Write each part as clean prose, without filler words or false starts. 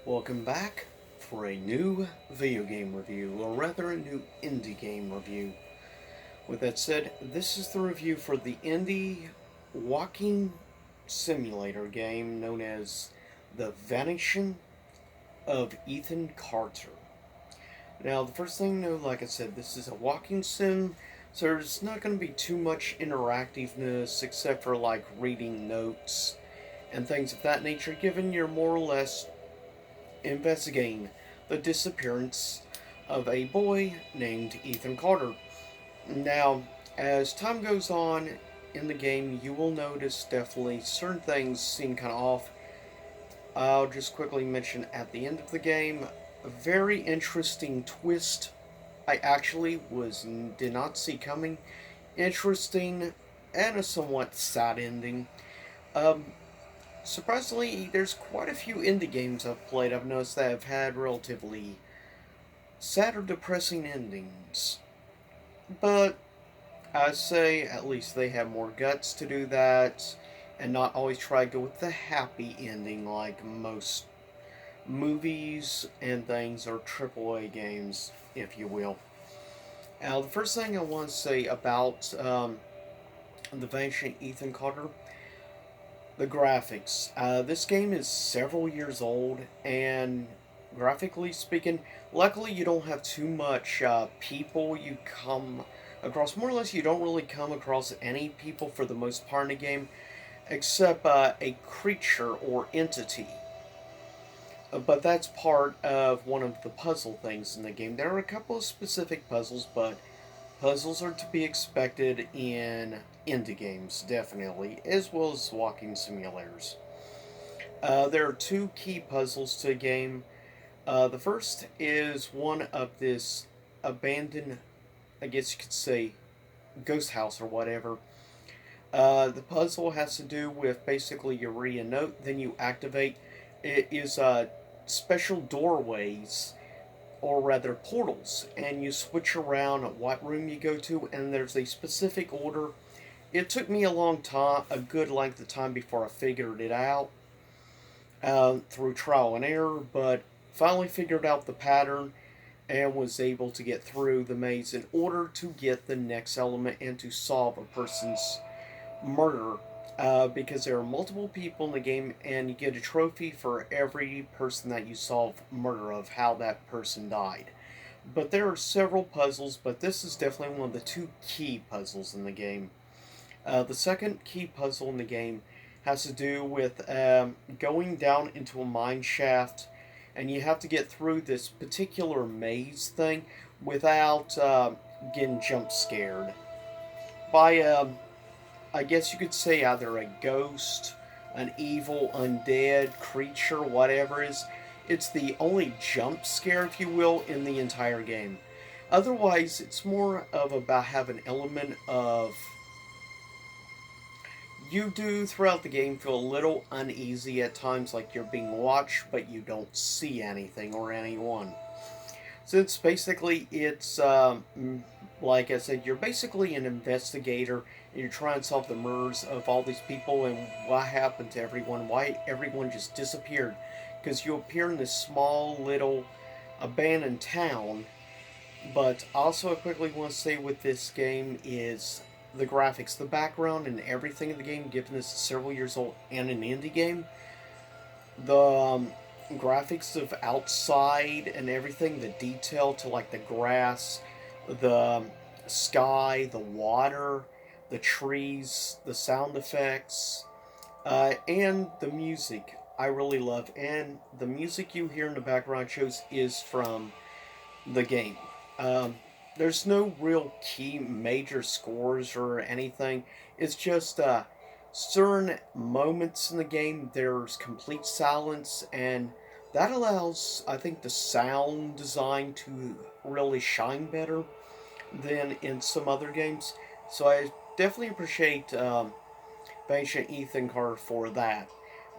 Welcome back for a new video game review, or rather a new indie game review. With that said, this is the review for the indie walking simulator game known as The Vanishing of Ethan Carter. Now, the first thing to know, like I said, this is a walking sim, so there's not going to be too much interactiveness except for like reading notes and things of that nature, given you're more or less investigating the disappearance of a boy named Ethan Carter. Now, as time goes on in the game, you will notice definitely certain things seem kind of off. I'll just quickly mention at the end of the game, a very interesting twist I actually did not see coming. Interesting and a somewhat sad ending. Um, Surprisingly, there's quite a few indie games I've played I've noticed that have had relatively sad or depressing endings. But I say at least they have more guts to do that and not always try to go with the happy ending like most movies and things or AAA games, if you will. Now, the first thing I want to say about the Vanishing Ethan Carter, the graphics. This game is several years old, and graphically speaking, luckily you don't have too much people you come across. More or less, you don't really come across any people for the most part in the game, except a creature or entity. But that's part of one of the puzzle things in the game. There are a couple of specific puzzles, but puzzles are to be expected in indie games, definitely, as well as walking simulators. There are two key puzzles to the game. The first is one of this abandoned, I guess you could say, ghost house or whatever. The puzzle has to do with basically you read a note, then you activate. It is special doorways, or rather portals, and you switch around what room you go to, and there's a specific order. It took me a long time, a good length of time before I figured it out through trial and error, but finally figured out the pattern and was able to get through the maze in order to get the next element and to solve a person's murder. Because there are multiple people in the game, and you get a trophy for every person that you solve murder of, how that person died. But there are several puzzles, but this is definitely one of the two key puzzles in the game. The second key puzzle in the game has to do with going down into a mine shaft, and you have to get through this particular maze thing without getting jump scared by, I guess you could say, either a ghost, an evil, undead creature, whatever it is. It's the only jump scare, if you will, in the entire game. Otherwise, it's more of about having an element of you do throughout the game feel a little uneasy at times, like you're being watched, but you don't see anything or anyone. Since basically like I said, you're basically an investigator and you're trying to solve the murders of all these people and what happened to everyone, why everyone just disappeared. Because you appear in this small little abandoned town. But also, I quickly want to say with this game is the graphics, the background, and everything in the game, given this is several years old and an indie game. The graphics of outside and everything, the detail to like the grass, the sky, the water, the trees, the sound effects, and the music I really love. And the music you hear in the background shows is from the game. Um, there's no real key major scores or anything. It's just certain moments in the game, there's complete silence, and that allows, I think, the sound design to really shine better than in some other games. So I definitely appreciate Vanishing Ethan Carter for that.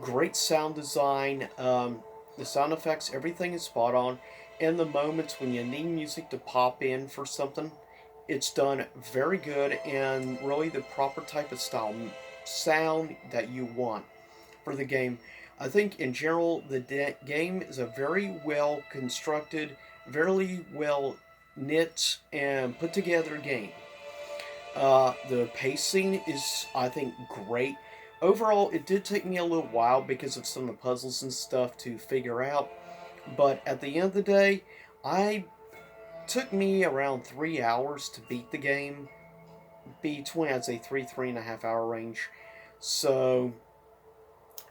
Great sound design, the sound effects, everything is spot on. And the moments when you need music to pop in for something, it's done very good and really the proper type of style sound that you want for the game. I think in general the game is a very well constructed, very well knit and put together game. The pacing is, I think, great. Overall, it did take me a little while because of some of the puzzles and stuff to figure out. But at the end of the day, I took me around 3 hours to beat the game, between I'd say 3.5 hour range. So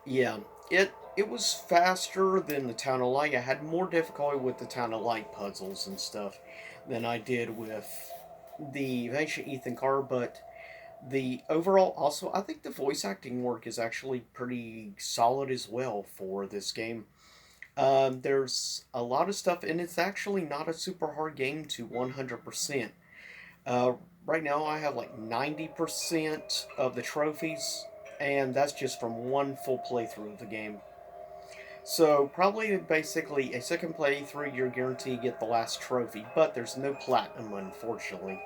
yeah, it was faster than the Town of Light. I had more difficulty with the Town of Light puzzles and stuff than I did with the Vanishing Ethan Carter, but the overall also I think the voice acting work is actually pretty solid as well for this game. There's a lot of stuff, and it's actually not a super hard game to 100%. Uh, right now, I have like 90% of the trophies, and that's just from one full playthrough of the game. So, probably basically a second playthrough, you're guaranteed to get the last trophy, but there's no platinum, unfortunately.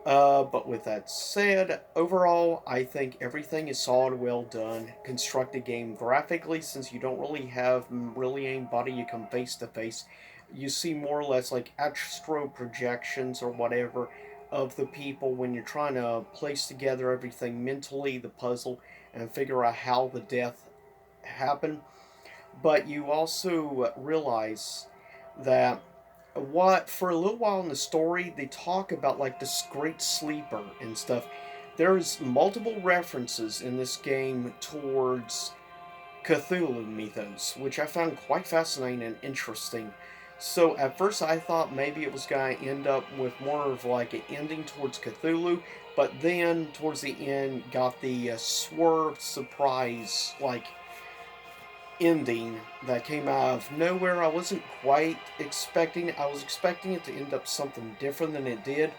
But with that said, overall, I think everything is solid, well done, constructed game graphically. Since you don't really have really anybody you come face to face, you see more or less like astro projections or whatever of the people when you're trying to place together everything mentally, the puzzle, and figure out how the death happened. But you also realize that what for a little while in the story they talk about like this great sleeper and stuff. There's multiple references in this game towards Cthulhu mythos, which I found quite fascinating and interesting. So at first I thought maybe it was going to end up with more of like an ending towards Cthulhu, but then towards the end got the swerve surprise like ending that came out of nowhere. I wasn't quite expecting it. I was expecting it to end up something different than it did,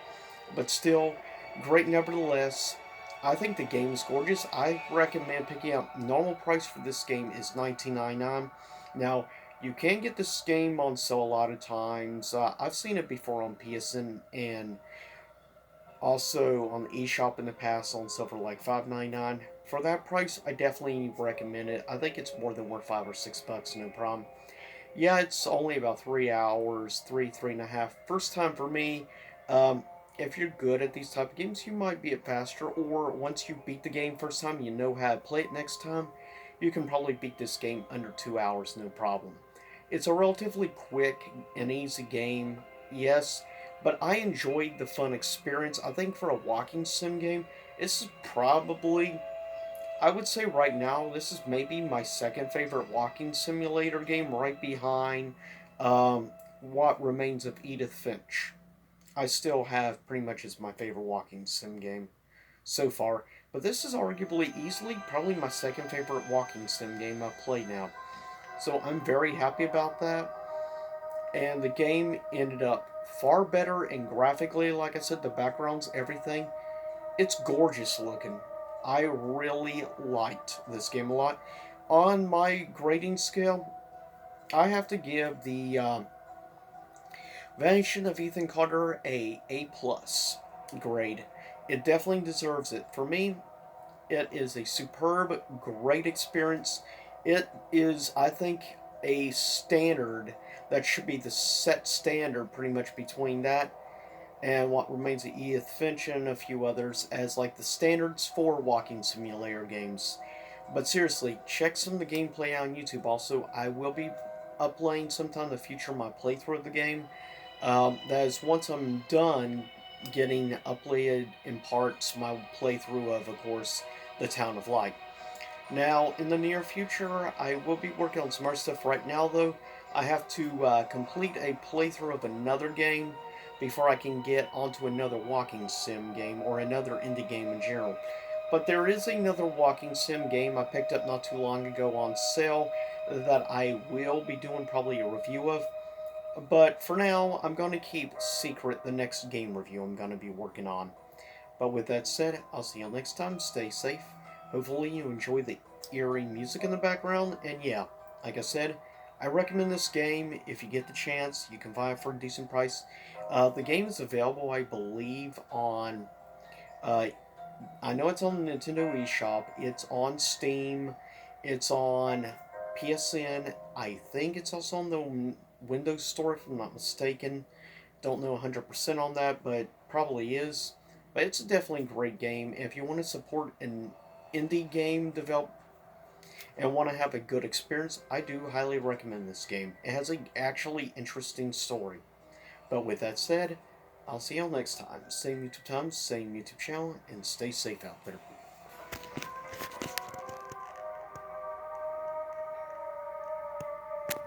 but still great nevertheless. I think the game is gorgeous. I recommend picking up. Normal price for this game is $19.99. Now you can get this game on sale a lot of times. I've seen it before on PSN and also on the eShop in the past on sale for like $5.99. For that price, I definitely recommend it. I think it's more than worth $5 or $6, no problem. Yeah, it's only about 3 hours, three and a half. First time for me. Um, if you're good at these type of games, you might beat it faster. Or once you beat the game first time, you know how to play it next time. You can probably beat this game under 2 hours, no problem. It's a relatively quick and easy game, yes, but I enjoyed the fun experience. I think for a walking sim game, this is probably, I would say right now, this is maybe my second favorite walking simulator game, right behind What Remains of Edith Finch. I still have pretty much as my favorite walking sim game so far, but this is arguably easily probably my second favorite walking sim game I've played now. So I'm very happy about that. And the game ended up far better and graphically, like I said, the backgrounds, everything. It's gorgeous looking. I really liked this game a lot. On my grading scale, I have to give the Vanishing of Ethan Carter a plus grade. It definitely deserves it. For me, it is a superb, great experience. It is, I think, a standard that should be the set standard pretty much between that and What Remains of Edith Finch and a few others as like the standards for walking simulator games. But seriously, check some of the gameplay out on YouTube. Also, I will be uploading sometime in the future my playthrough of the game. That is once I'm done getting uploaded in parts my playthrough of course, the Town of Light. Now, in the near future, I will be working on some more stuff. Right now, though, I have to complete a playthrough of another game before I can get onto another walking sim game or another indie game in general. But there is another walking sim game I picked up not too long ago on sale that I will be doing probably a review of. But for now, I'm going to keep secret the next game review I'm going to be working on. But with that said, I'll see you next time. Stay safe. Hopefully you enjoy the eerie music in the background. And yeah, like I said, I recommend this game if you get the chance. You can buy it for a decent price. The game is available, I believe, on. Uh, I know it's on the Nintendo eShop. It's on Steam. It's on PSN. I think it's also on the Windows Store, if I'm not mistaken. Don't know 100% on that, but probably is. But it's a definitely great game. If you want to support an indie game develop and want to have a good experience, I do highly recommend this game. It has a actually interesting story. But with that said, I'll see y'all next time. Same YouTube time, same YouTube channel, and stay safe out there.